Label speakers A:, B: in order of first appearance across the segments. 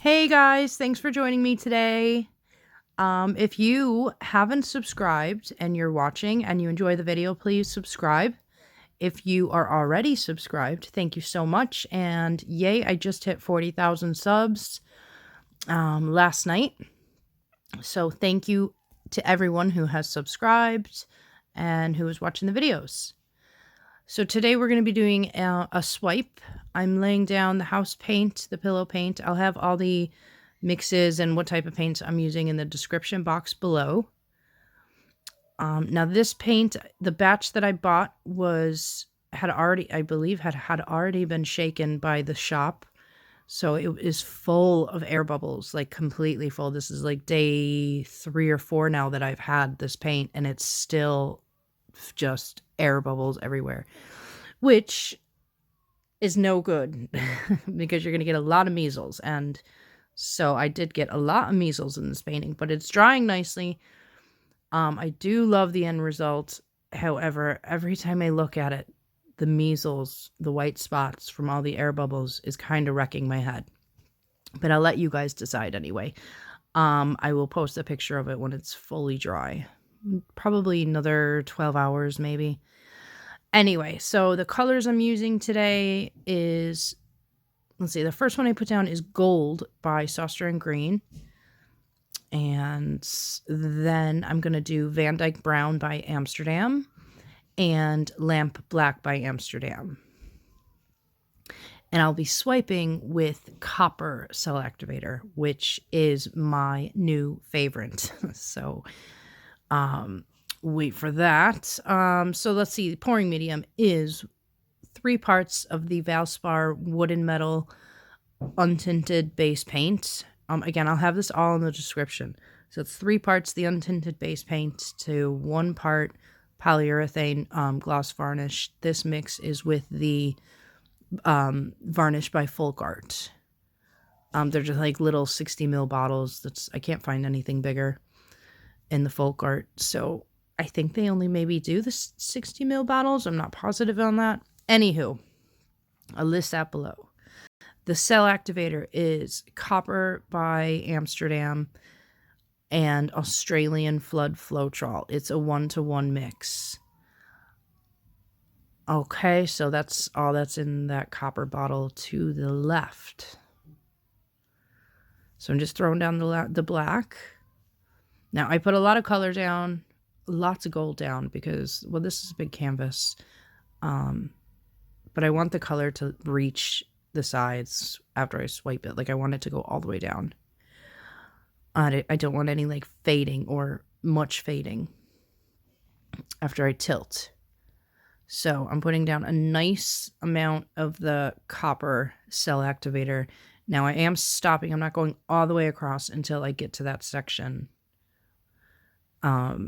A: Hey guys, thanks for joining me today. If you haven't subscribed and you're watching and you enjoy the video, please subscribe. If you are already subscribed, thank you so much. And yay, I just hit 40,000 subs last night. So thank you to everyone who has subscribed and who is watching the videos. So today we're going to be doing a swipe. I'm laying down the house paint, the pillow paint. I'll have all the mixes and what type of paints I'm using in the description box below. Now this paint, the batch that I bought had already been shaken by the shop. So it is full of air bubbles, like completely full. This is like day 3 or 4 now that I've had this paint, and it's still just air bubbles everywhere, which is no good because you're going to get a lot of measles. And so I did get a lot of measles in this painting, but it's drying nicely. I do love the end result. However, every time I look at it, the measles, the white spots from all the air bubbles is kind of wrecking my head. But I'll let you guys decide anyway. I will post a picture of it when it's fully dry. Probably another 12 hours maybe. Anyway, so the colors I'm using today is, let's see, the first one I put down is Gold by Saucer and Green. And then I'm going to do Van Dyke Brown by Amsterdam and Lamp Black by Amsterdam. And I'll be swiping with Copper Cell Activator, which is my new favorite. So, wait for that. So let's see. The pouring medium is 3 parts of the Valspar Wood and Metal Untinted Base Paint. Again, I'll have this all in the description. So it's 3 parts the untinted base paint to 1 part polyurethane gloss varnish. This mix is with the varnish by Floetrol. They're just like little 60 ml bottles. I can't find anything bigger in the Floetrol. So I think they only maybe do the 60 ml bottles. I'm not positive on that. Anywho, I'll list that below. The cell activator is Copper by Amsterdam and Australian Flood Floetrol. It's a 1-to-1 mix. Okay, so that's all that's in that copper bottle to the left. So I'm just throwing down the black. Now I put a lot of color down, lots of gold down because, well, this is a big canvas. But I want the color to reach the sides after I swipe it. Like I want it to go all the way down. I don't want any like fading or much fading after I tilt. So I'm putting down a nice amount of the Copper Cell Activator. Now I am stopping. I'm not going all the way across until I get to that section.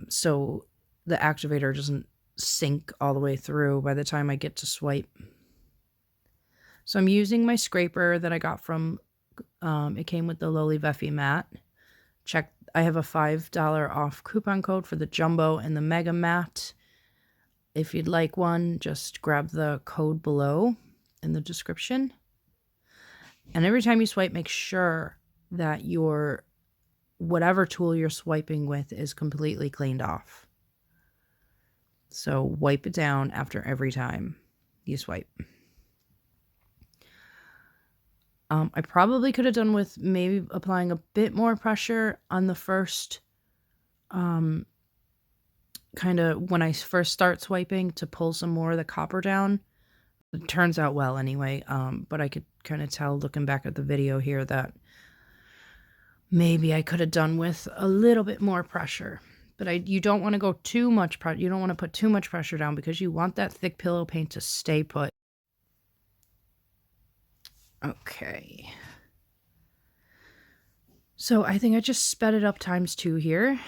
A: So the activator doesn't sink all the way through by the time I get to swipe. So I'm using my scraper that I got from, it came with the Loli Veffy mat. I have a $5 off coupon code for the Jumbo and the Mega mat. If you'd like one, just grab the code below in the description. And every time you swipe, make sure that whatever tool you're swiping with is completely cleaned off. So wipe it down after every time you swipe. I probably could have done with maybe applying a bit more pressure on the first, kind of when I first start swiping to pull some more of the copper down. It turns out well anyway, but I could kind of tell looking back at the video here that maybe I could have done with a little bit more pressure. But you don't want to go too much pressure. You don't want to put too much pressure down because you want that thick pillow paint to stay put. Okay. So I think I just sped it up ×2 here.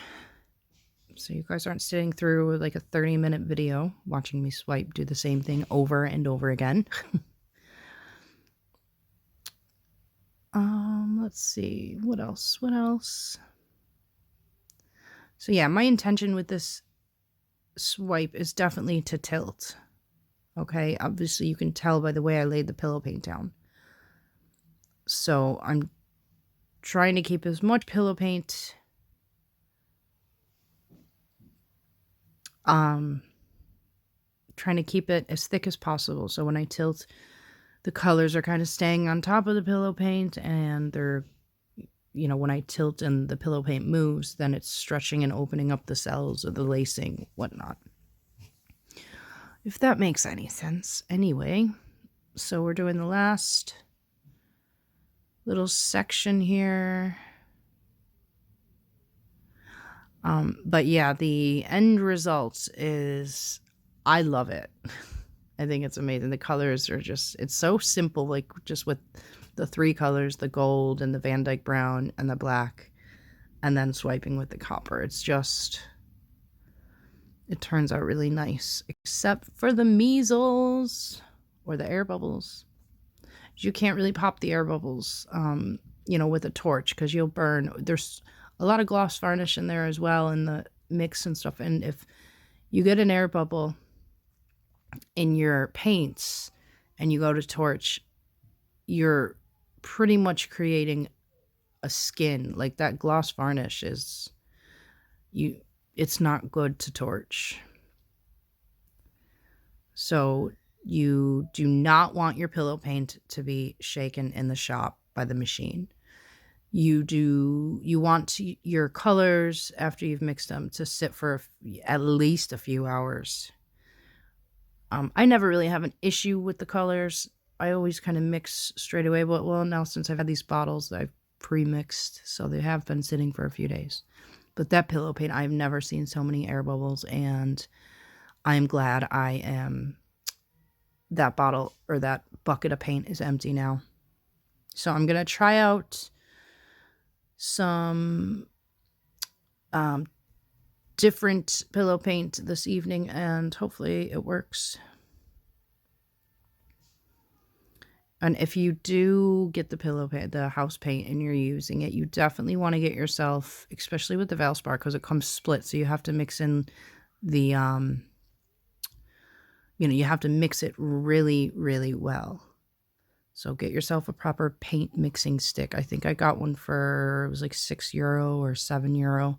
A: So you guys aren't sitting through like a 30-minute video watching me swipe, do the same thing over and over again. Let's see. What else? So yeah, my intention with this swipe is definitely to tilt. Okay, obviously you can tell by the way I laid the pillow paint down. So I'm trying to keep as much pillow paint trying to keep it as thick as possible. So when I tilt, the colors are kind of staying on top of the pillow paint, and they're, you know, when I tilt and the pillow paint moves, then it's stretching and opening up the cells or the lacing, whatnot. If that makes any sense. Anyway, so we're doing the last little section here. But yeah, the end result is, I love it. I think it's amazing. The colors are just, it's so simple, like just with the 3 colors, the gold and the Van Dyke brown and the black, and then swiping with the copper. It's just, it turns out really nice, except for the measles or the air bubbles. You can't really pop the air bubbles, you know, with a torch, because you'll burn. There's a lot of gloss varnish in there as well in the mix and stuff. And if you get an air bubble in your paints and you go to torch, you're pretty much creating a skin. Like that gloss varnish is, it's not good to torch. So you do not want your pillow paint to be shaken in the shop by the machine. You want your colors, after you've mixed them, to sit for at least a few hours. I never really have an issue with the colors. I always kind of mix straight away. But well, now since I've had these bottles, I've pre-mixed, so they have been sitting for a few days. But that pillow paint, I've never seen so many air bubbles, and I'm glad that bottle or that bucket of paint is empty now. So I'm going to try out some different pillow paint this evening, and hopefully it works. And if you do get the pillow paint, the house paint, and you're using it, you definitely want to get yourself, especially with the Valspar, because it comes split, so you have to mix in the, you know, you have to mix it really, really well. So get yourself a proper paint mixing stick. I think I got one for, it was like €6 or €7.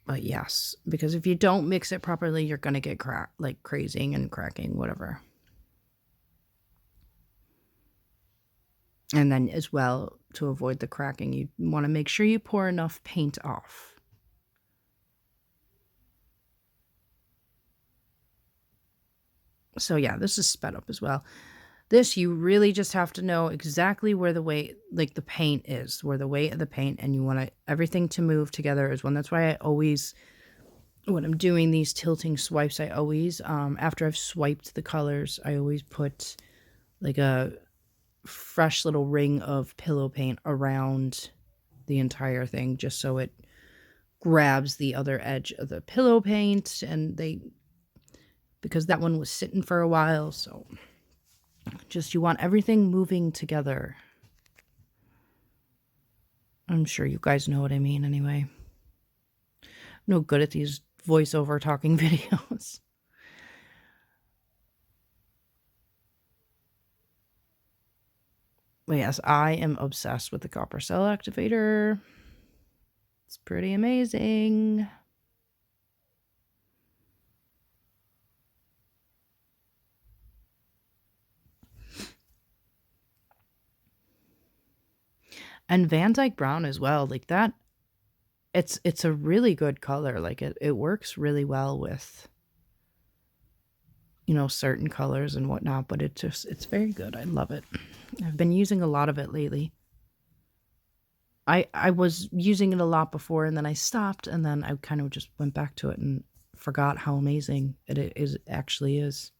A: But yes, because if you don't mix it properly, you're going to get like crazing and cracking, whatever. And then as well, to avoid the cracking, you want to make sure you pour enough paint off. So yeah, this is sped up as well. This, you really just have to know exactly where the weight, like the paint is, where the weight of the paint, and you want everything to move together as one. That's why I always, when I'm doing these tilting swipes, I always, after I've swiped the colors, I always put like a fresh little ring of pillow paint around the entire thing, just so it grabs the other edge of the pillow paint, and because that one was sitting for a while, so just, you want everything moving together. I'm sure you guys know what I mean anyway. I'm no good at these voiceover talking videos. But yes, I am obsessed with the copper cell activator. It's pretty amazing. And Van Dyke brown as well, like that, it's a really good color. Like it works really well with, you know, certain colors and whatnot, but it's very good. I love it. I've been using a lot of it lately. I was using it a lot before, and then I stopped, and then I kind of just went back to it and forgot how amazing it actually is.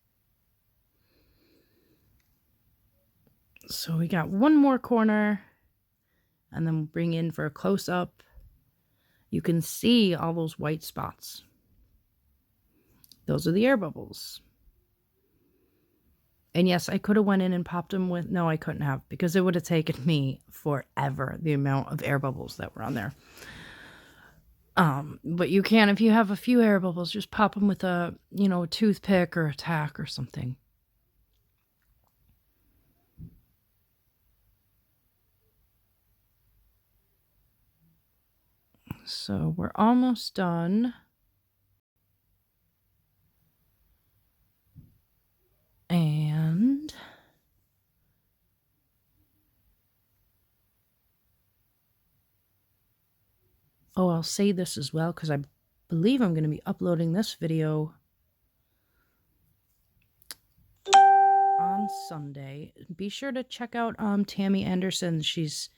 A: So we got one more corner, and then bring in for a close-up. You can see all those white spots. Those are the air bubbles. And yes, I could have went in and popped them with, no, I couldn't have, because it would have taken me forever, the amount of air bubbles that were on there. But you can, if you have a few air bubbles, just pop them with a, you know, a toothpick or a tack or something. So we're almost done. And oh, I'll say this as well, because I believe I'm going to be uploading this video on Sunday. Be sure to check out Tammy Anderson. She's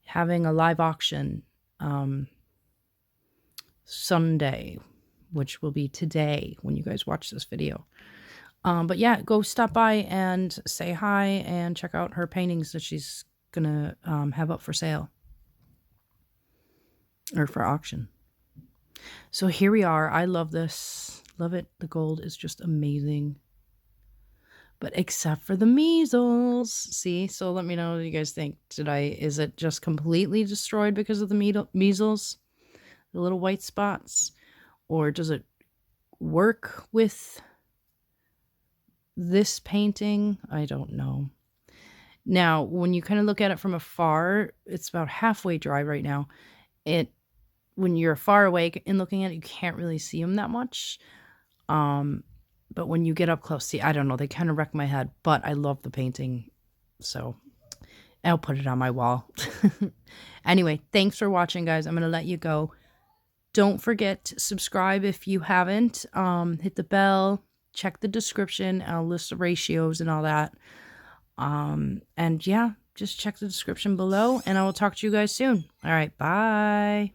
A: having a live auction Sunday, which will be today when you guys watch this video. But yeah, go stop by and say hi and check out her paintings that she's gonna have up for sale or for auction. So here we are. I love this. Love it. The gold is just amazing. But except for the measles. See? So let me know what you guys think. Is it just completely destroyed because of the measles? The little white spots? Or does it work with this painting? I don't know. Now, when you kind of look at it from afar, it's about halfway dry right now. When you're far away and looking at it, you can't really see them that much. But when you get up close, see, I don't know, they kind of wreck my head, but I love the painting. So I'll put it on my wall. Anyway, thanks for watching, guys. I'm going to let you go. Don't forget to subscribe if you haven't. Hit the bell. Check the description. I'll list the ratios and all that. And yeah, just check the description below, and I will talk to you guys soon. All right, bye.